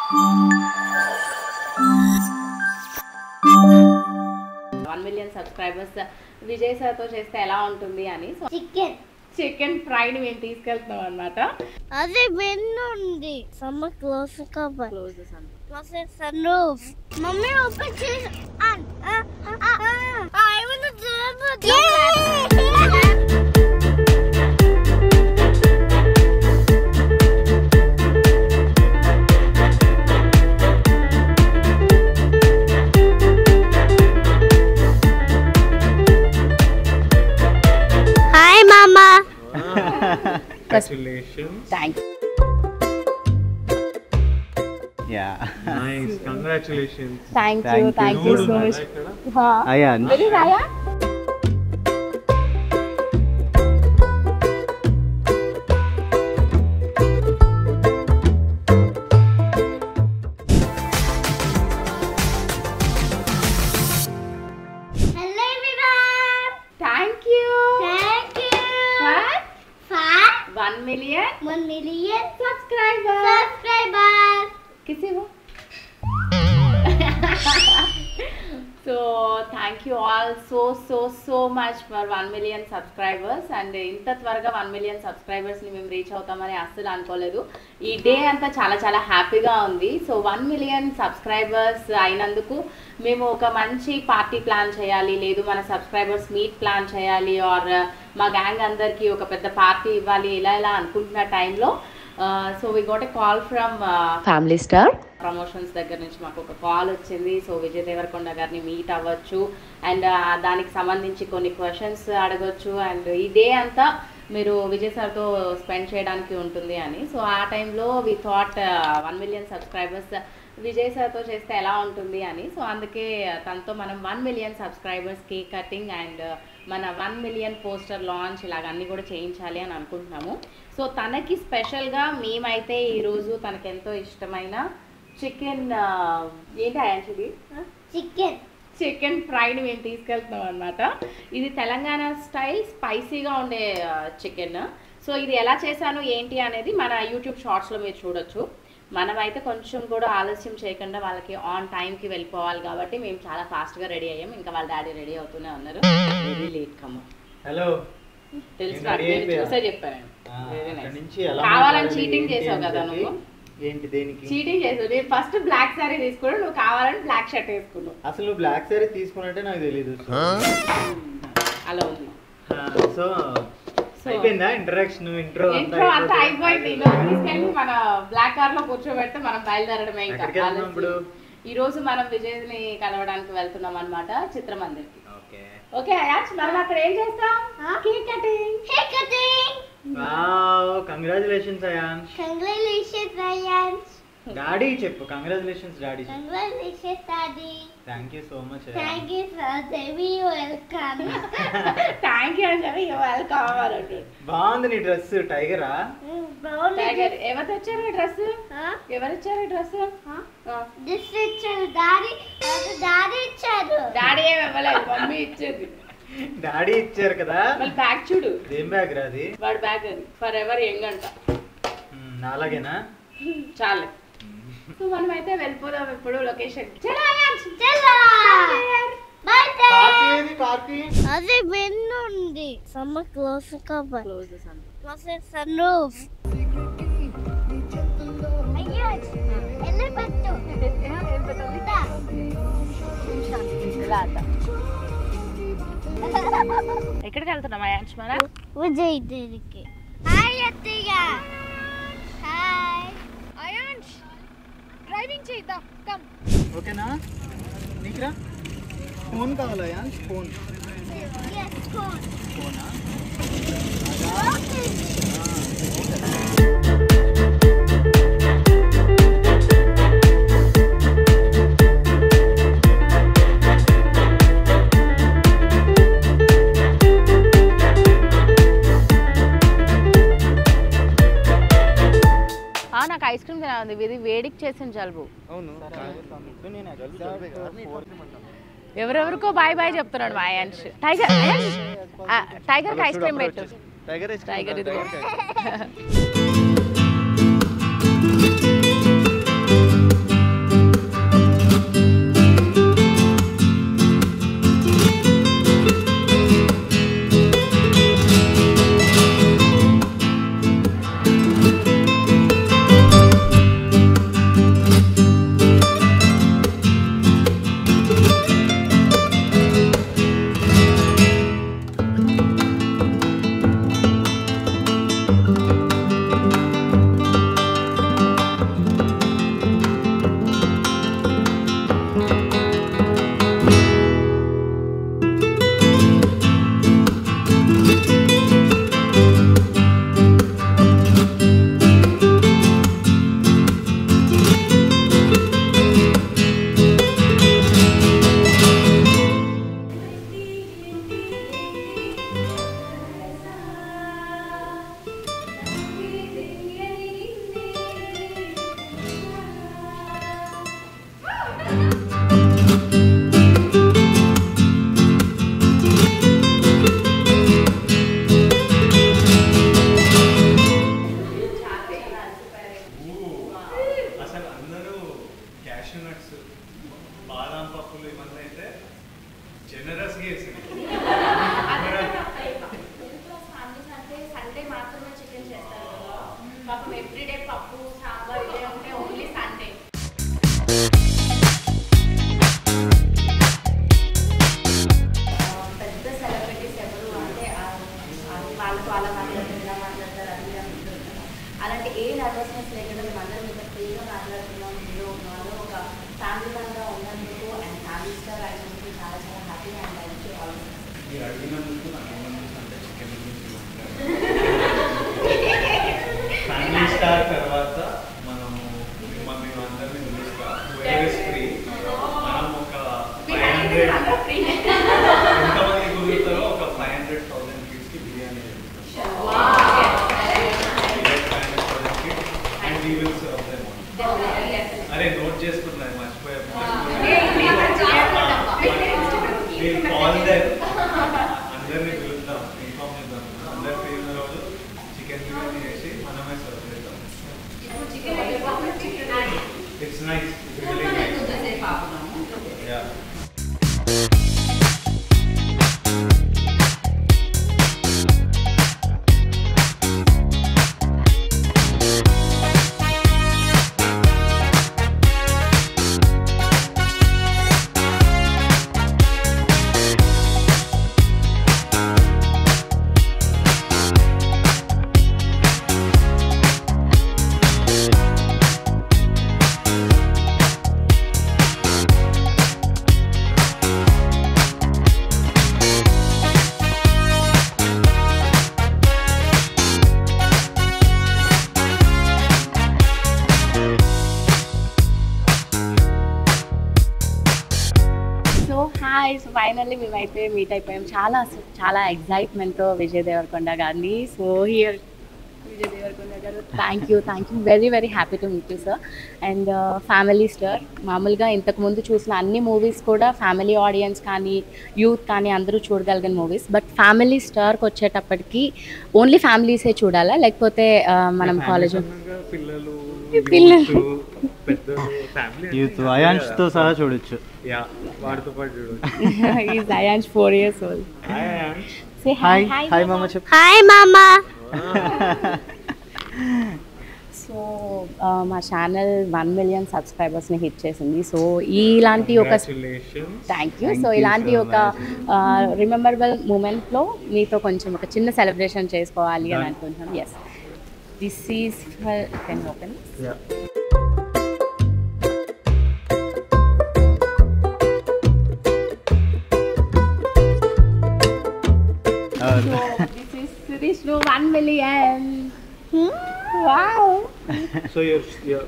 1 million subscribers Vijay సార్తో చేస్తే ఎలా ఉంటుంది అని. సో చికెన్ ఫ్రైడ్ మేము తీసుకెళ్తున్నాం అన్నమాట. అదే వెన్ను ఉంది సమ్మ close cover close sun roof mummy open చేసి ఐ వాంట్ టు హాయ్ మామా. Congratulations. Thank you. Yeah. Nice. Congratulations. Thank you so much. Ayan. Where is Aya? Hello everyone. Thank you. For 1 million subscribers. किसी वो so thank you all so much for 1 million subscribers and ఇంత త్వరగా 1 million subscribers ని మేము reach అవుతామని అస్సలు అనుకోలేదు. ఈ డే అంతా చాలా హ్యాపీగా ఉంది. సో 1 million subscribers అయినందుకు మేము ఒక మంచి పార్టీ ప్లాన్ చేయాలి, లేదు మన సబ్స్క్రైబర్స్ మీట్ ప్లాన్ చేయాలి, ఆర్ మా గ్యాంగ్ అందరికీ ఒక పెద్ద పార్టీ ఇవ్వాలి ఇలా అనుకుంటున్న టైంలో so we got a call from family star promotions దగ్గర నుంచి మాకు ఒక కాల్ వచ్చింది. సో విజయ్ దేవరకొండ గారిని మీట్ అవ్వచ్చు అండ్ దానికి సంబంధించి కొన్ని క్వశ్చన్స్ అడగొచ్చు అండ్ ఈ డే అంతా మీరు విజయ్ సార్తో స్పెండ్ చేయడానికి ఉంటుంది అని. సో ఆ టైంలో we thought 1 million subscribers Vijay సార్తో చేస్తే ఎలా ఉంటుంది అని. సో అందుకే తనతో మనం 1 million subscribers cake cutting and మన 1 million పోస్టర్ లాంచ్ ఇలాగ అన్నీ కూడా చేయించాలి అని అనుకుంటున్నాము. సో తనకి స్పెషల్గా మేమైతే ఈరోజు తనకెంతో ఇష్టమైన చికెన్ ఏంటి యాక్చువల్లీ చికెన్ ఫ్రైడ్ మేము తీసుకెళ్తున్నాం అనమాట. ఇది తెలంగాణ స్టైల్ స్పైసీగా ఉండే చికెన్. సో ఇది ఎలా చేశాను ఏంటి అనేది మన యూట్యూబ్ షార్ట్స్లో మీరు చూడొచ్చు. మనమైతే కొంచెం కూడా ఆలస్యం చేయకుండా వాళ్ళకి ఆన్ టైంకి వెళ్ళిపోవాలి కాబట్టి మేము చాలా ఫాస్ట్గా రెడీ అయ్యాం. ఇంకా వాళ్ళ డాడీ రెడీ అవుతూనే ఉన్నారు. వెరీ లేట్ కమ్మ హలో తెలుసు చూసే చెప్పాను. కావాలని చీటింగ్ చేసావు కదా నువ్వు. ఏంటి దేనికి చీటింగ్ చేసావు? నేను ఫస్ట్ బ్లాక్ సారీ తీసుకున్నాను, నువ్వు కావాలని బ్లాక్ షర్ట్ వేసుకున్నావు. అసలు బ్లాక్ సారీ తీసుకున్నట్టే నాకు తెలియదు. అలా ఉంది. సో అయిపోయిందా ఇంట్రడక్షన్ ఇంట్రో అంతా అయిపోయింది. తీసుకెళ్ళి మన బ్లాక్ కార్ లో కూర్చోబెడితే మనం బయలుదేరడమే. ఇంకా ఈ రోజు మనం విజయ్ ని కలవడానికి వెళ్తున్నాం అన్నమాట చిత్రమందిర్కి. ఓకే అయాన్స్ మనం అక్కడ ఏం చేస్తాం? Cake cutting. Wow congratulations Ayansh. Daddy చెప్పు congratulations daddy. Thank you so much. Thank you welcome. Thank you అని యూ వెల్కమ్ అన్నట్టు. బాగుంది నీ డ్రెస్. టైగరా? టైగర్. ఎవరు తెచ్చారు ఈ డ్రెస్? ఎవరు ఇచ్చారు ఈ డ్రెస్? డాడీ ఇచ్చారు. డాడీ ఏమి ఇవ్వలేదు, మమ్మీ ఇచ్చేది. డాడీ ఇచ్చారు కదా. మళ్ళీ బ్యాగ్ చూడు. ఏం బ్యాగ్ రాది? వాడి బ్యాగ్ అది ఫర్ ఎవర్ యంగ్ అంట. అలాగేనా? చాలే. సో మనం అయితే వెళ్ళిపోదాం ఇప్పుడు లొకేషన్. అదే వెన్ను ఉంది సమ్మ close cover close sun roof. అయ్యో ఎల్ల పట్టు ఎక్కడికి వెళ్తున్నాం అయాన్స్ మన? విజయ్ దగ్గరికి. హాయ్ అత్తయ్య. హాయ్ అయాన్స్ డ్రైవింగ్ చేద్దాం కమ్. ఓకేనా నీకురా? ఫోన్ కావాలా అయాన్స్? ఫోన్ ఫోనా? నాకు ఐస్ క్రీమ్ తినాలి. ఇది వేడికి చేసిన జలుబు. ఎవరెవరికో బాయ్ బాయ్ చెప్తున్నాడు మా అయాన్స్. టైగర్ ఐస్ క్రీమ్ పెట్టు. టైగర్ ఇది సండే మాత్రమే చికెన్ చేస్తారు కదా, పాపం ఎవ్రీడే పప్పు సాంబార్ ఇవే ఉంటే ఓన్లీ సండే. పెద్ద సెలబ్రిటీస్ ఎవరు అంటే వాళ్ళతో అలా మాట్లాడతారు, ఇలా మాట్లాడతారు, అది అనుకుంటున్నారు. అలాంటి ఏ నర్వస్నెస్ లేకుండా మేము అందరం ఇంకా ఫ్రీగా మాట్లాడుతున్నాం. మీరు నాలో ఒక ఫ్యామిలీ మెంబర్గా ఉన్నందుకు అండ్ ఫ్యామిలీ స్టార్ అయినందుకు చాలా చాలా happy and thank you all. Family star తర్వాత మనము మిమ్మల్ని అందరినీ పిలుస్తా. ఫ్రీ మనం ఒక 500 ఎంతమంది కుదురుతారో ఒక 500,000 కిడ్స్కి biryani and we will serve them. అరే నోట్ చేసుకున్నాను, మర్చిపోయాను. కాల్ దెమ్, అందరినీ పిలుద్దాం, ఇన్ఫార్మ్ చేద్దాం. అందరి ఫ్రీ ఉన్న రోజు చికెన్ బిర్యానీ చేసి మనమే సర్వ్ చేద్దాం. It's nice. It's really nice. Yeah. Hi, so finally మేమైతే మీట్ అయిపోయాం. చాలా ఎగ్జైట్మెంట్తో విజయ్ దేవరకొండ గారిని. సో హియర్ విజయ్ దేవరకొండ గారు, thank you very very happy to meet you sir. And family star, మామూలుగా ఇంతకుముందు చూసిన అన్ని మూవీస్ కూడా ఫ్యామిలీ ఆడియన్స్ కానీ యూత్ కానీ అందరూ చూడగలిగిన మూవీస్. బట్ ఫ్యామిలీ స్టార్కి వచ్చేటప్పటికి ఓన్లీ ఫ్యామిలీసే చూడాలా, లేకపోతే మనం కాలేజ్ పిల్లలు యూత్ అయాన్స్ తో సహా చూడొచ్చు. వాడితో పాటు చూడొచ్చు. Is ions 4 years old. Say hi. Hi మామ చెప్పు. హాయ్ మామా. సో మా ఛానల్ 1 million సబ్స్క్రైబర్స్ని హిట్ చేసింది. సో ఇలాంటి ఒక థ్యాంక్ యూ. సో ఇలాంటి ఒక రిమెంబరబుల్ మూమెంట్లో మీతో కొంచెం ఒక చిన్న సెలబ్రేషన్ చేసుకోవాలి అని అనుకుంటున్నాం. Yes, this is can open. This is Vishnu 1 million. Wow. So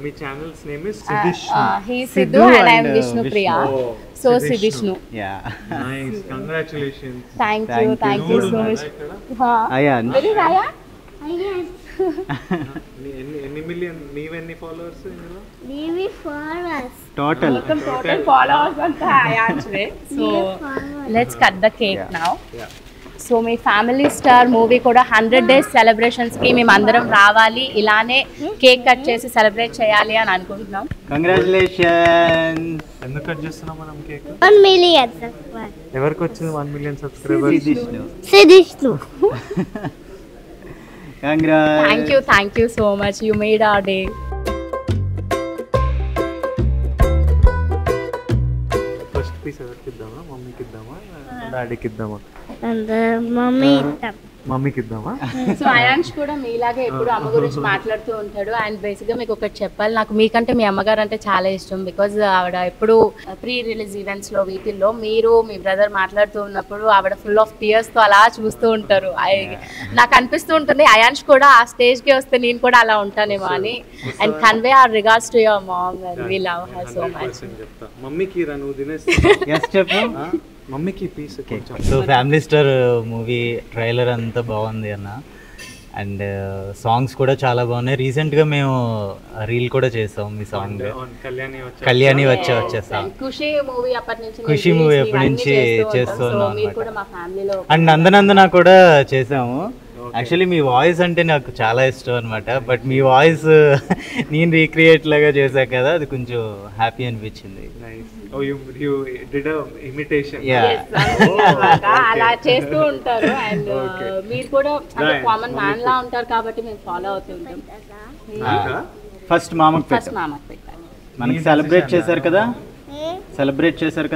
my channel's name is Siddhishnu. He is Sidhu and I am Vishnu Priya. So Siddhishnu. Yeah. Nice. Congratulations. Thank you so much. Ayan. Where is Aya? ఎన్ని million నీవెన్ని followers ఇందులో? నీవి followers total followers anta Ayan's way. So let's cut the cake now. Yeah. So me family star movie కూడా 100 days సెలబ్రేషన్స్కి మేము అందరం రావాలి, ఇలానే cake cut చేసి సెలబ్రేట్ చేయాలి అని అనుకుంటున్నాం. కంగ్రాచులేషన్స్. ఎందుకు కట్ చేస్తున్నాం మనం కేక్? 1 million subscribers. ఎవరికి వచ్చింది 1 million subscribers? Siddhishnu. Thank you so much. You made our day. First piece ఎవరికి ఇద్దామా? మమ్మీకి ఇద్దామా, డాడీకి ఇద్దామా? మమ్మీకి ఇద్దామా? సో అయాన్ష్ కూడా మీలాగే ఎప్పుడు అమ్మ గురించి మాట్లాడుతూ ఉంటాడు. అండ్ బేసిక్గా మీకు ఒకటి చెప్పాలి, నాకు మీకంటే మీ అమ్మగారు అంటే చాలా ఇష్టం. బికాజ్ ఆవిడ ఎప్పుడు ప్రీ రిలీజ్ ఈవెంట్స్లో వీటిల్లో మీరు మీ బ్రదర్ మాట్లాడుతూ ఉన్నప్పుడు ఆవిడ ఫుల్ ఆఫ్ టీయర్స్తో అలా చూస్తూ ఉంటారు. నాకు అనిపిస్తూ ఉంటుంది అయాన్ష్ కూడా ఆ స్టేజ్కి వస్తే నేను కూడా అలా ఉంటానేమో అని. And convey our regards to your mom and we love her so much. మమ్మీకి రా, నువ్వు తినేస్తా. చెప్పు. మమ్మీకి పీస్ కొంచెం. So family star movie trailer అంతా బాగుంది అన్న, అండ్ సాంగ్స్ కూడా చాలా బాగున్నాయి. రీసెంట్గా మేము రీల్ కూడా చేసాం మీ సాంగ్ కళ్యాణి వచ్చేస్తాం. ఖుషి మూవీ అప్పటి నుంచి చేస్తున్నాం. అండ్ నందనందన కూడా చేసాము. యాక్చువల్లీ మీ వాయిస్ అంటే నాకు చాలా ఇష్టం అనమాట. బట్ మీ వాయిస్ నేను రీక్రియేట్ లాగా చేశా కదా, అది కొంచెం హ్యాపీ అనిపించింది. అలా చేస్తూ ఉంటారు. అండ్ మీరు కూడా కామన్ మ్యాన్ లా ఉంటారు కాబట్టి మేము ఫాలో అవుతుంటాం. ఫస్ట్ మామకు పెట్టాలి. మనకి సెలబ్రేట్ చేశారు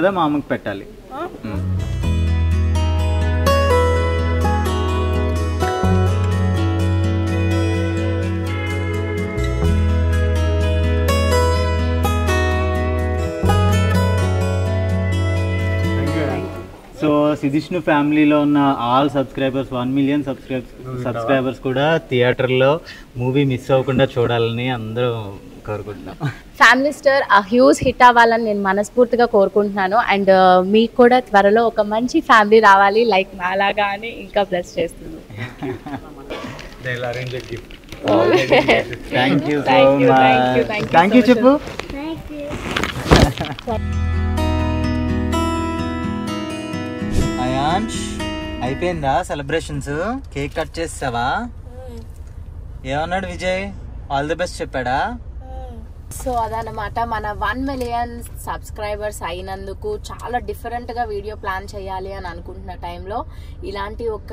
కదా, మామకు పెట్టాలి. సో సిదిష్ణు ఫ్యామిలీలో ఉన్న ఆల్ సబ్స్క్రైబర్స్ 1 million సబ్స్క్రైబర్స్ కూడా థియేటర్లో మూవీ మిస్ అవ్వకుండా చూడాలని అందరూ కోరుకుంటున్నాం. ఫ్యామిలీ స్టార్ ఆ హ్యూజ్ హిట్ అవ్వాలని నేను మనస్ఫూర్తిగా కోరుకుంటున్నాను. అండ్ మీకు కూడా త్వరలో ఒక మంచి ఫ్యామిలీ రావాలి లైక్ మాలాగా అని ఇంకా బ్లెస్ చేస్తున్నాను. థ్యాంక్ యూ చెప్పు. అయాన్ష్, అయిపోయిందా సెలబ్రేషన్స్? కేక్ కట్ చేసావా? ఏమన్నాడు విజయ్? ఆల్ ది బెస్ట్ చెప్పాడా? సో అదనమాట, మన 1 million సబ్స్క్రైబర్స్ అయినందుకు చాలా డిఫరెంట్గా వీడియో ప్లాన్ చేయాలి అని అనుకుంటున్న టైంలో ఇలాంటి ఒక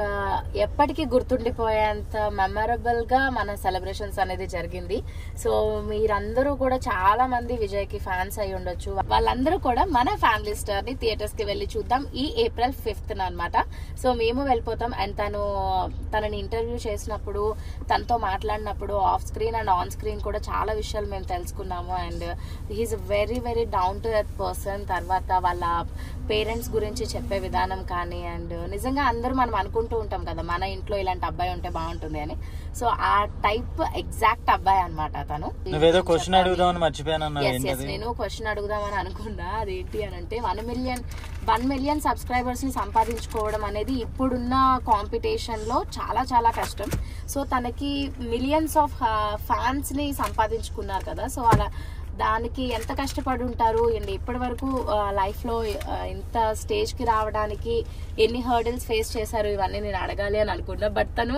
ఎప్పటికీ గుర్తుండిపోయేంత మెమరబుల్గా మన సెలబ్రేషన్స్ అనేది జరిగింది. సో మీరందరూ కూడా చాలా మంది విజయ్కి ఫ్యాన్స్ అయి ఉండొచ్చు. వాళ్ళందరూ కూడా మన ఫ్యామిలీ స్టార్ని థియేటర్స్కి వెళ్ళి చూద్దాం ఈ April 5th అనమాట. సో మేము వెళ్ళిపోతాం. అండ్ తనని ఇంటర్వ్యూ చేసినప్పుడు, తనతో మాట్లాడినప్పుడు off screen and on screen కూడా చాలా విషయాలు మేము తెలుసుకున్నాము. And he's very very down to earth person. తర్వాత వాళ్ళ పేరెంట్స్ గురించి చెప్పే విధానం కానీ, అండ్ నిజంగా అందరూ మనం అనుకుంటూ ఉంటాం కదా మన ఇంట్లో ఇలాంటి అబ్బాయి ఉంటే బాగుంటుంది అని. సో ఆ టైప్ ఎగ్జాక్ట్ అబ్బాయి అనమాట తను. నువ్వేదో క్వశ్చన్ అడుగుదామని మర్చిపోయాను. నేను క్వశ్చన్ అడుగుదామని అనుకున్నా. అదేంటి అని అంటే 1 million సబ్స్క్రైబర్స్ ని సంపాదించుకోవడం అనేది ఇప్పుడున్న కాంపిటీషన్ లో చాలా చాలా కష్టం. సో తనకి మిలియన్స్ ఆఫ్ ఫ్యాన్స్ ని సంపాదించుకున్నారు కదా. సో అలా దానికి ఎంత కష్టపడి ఉంటారు అండ్ ఇప్పటి వరకు లైఫ్లో ఇంత స్టేజ్కి రావడానికి ఎన్ని హర్డిల్స్ ఫేస్ చేశారు, ఇవన్నీ నేను అడగాలి అని అనుకున్నా. బట్ తను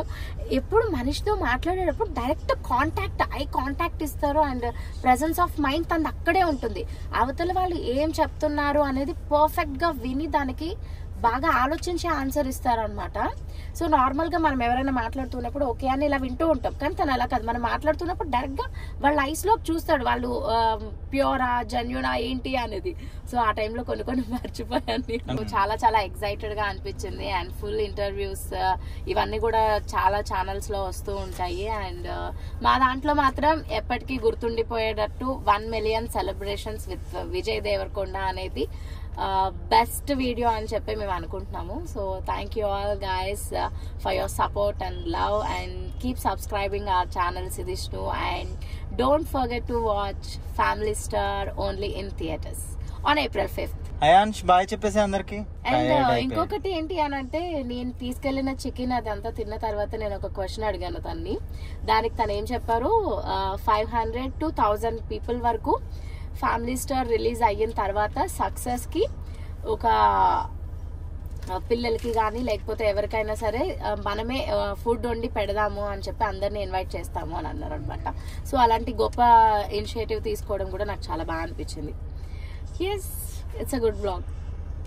ఎప్పుడు మనిషితో మాట్లాడేటప్పుడు డైరెక్ట్ ఐ కాంటాక్ట్ ఇస్తారు. అండ్ ప్రెజెన్స్ ఆఫ్ మైండ్ తనది అక్కడే ఉంటుంది. అవతల వాళ్ళు ఏం చెప్తున్నారు అనేది పర్ఫెక్ట్గా విని దానికి బాగా ఆలోచించి ఆన్సర్ ఇస్తారనమాట. సో నార్మల్గా మనం ఎవరైనా మాట్లాడుతున్నప్పుడు ఓకే అని ఇలా వింటూ ఉంటాం, కానీ తను అలా కాదు. మనం మాట్లాడుతున్నప్పుడు డైరెక్ట్గా వాళ్ళ ఐస్లోకి చూస్తాడు, వాళ్ళు ప్యూరా జెన్యూనా ఏంటి అనేది. సో ఆ టైంలో కొన్ని మర్చిపోయాను. చాలా చాలా ఎక్సైటెడ్గా అనిపించింది. అండ్ ఫుల్ ఇంటర్వ్యూస్ ఇవన్నీ కూడా చాలా ఛానల్స్లో వస్తూ ఉంటాయి. అండ్ మా దాంట్లో మాత్రం ఎప్పటికీ గుర్తుండిపోయేటట్టు 1 million celebrations with Vijay Deverakonda అనేది బెస్ట్ వీడియో అని చెప్పి మేము అనుకుంటున్నాము. So thank you all guys for your support and love and keep subscribing our channel Sidishnu. And don't forget to watch family star only in theatres on April 5th. Ayansh boy చెప్పేసి అందరికి. And ఇంకొకటి ఏంటి అని అంటే, నేను తీసుకెళ్లిన చికెన్ అదంతా తిన్న తర్వాత నేను ఒక క్వశ్చన్ అడిగాను తన్ని. దానికి తను ఏం చెప్పారు, 500 to 1000 పీపుల్ వరకు ఫ్యామిలీ స్టార్ రిలీజ్ అయిన తర్వాత సక్సెస్కి ఒక పిల్లలకి కానీ లేకపోతే ఎవరికైనా సరే మనమే ఫుడ్ వండి పెడదాము అని చెప్పి అందరినీ ఇన్వైట్ చేస్తాము అని అన్నారు అనమాట. సో అలాంటి గొప్ప ఇనిషియేటివ్ తీసుకోవడం కూడా నాకు చాలా బాగా అనిపించింది. Yes, it's a good blog.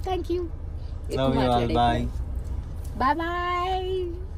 Thank you. Bye. Bye bye.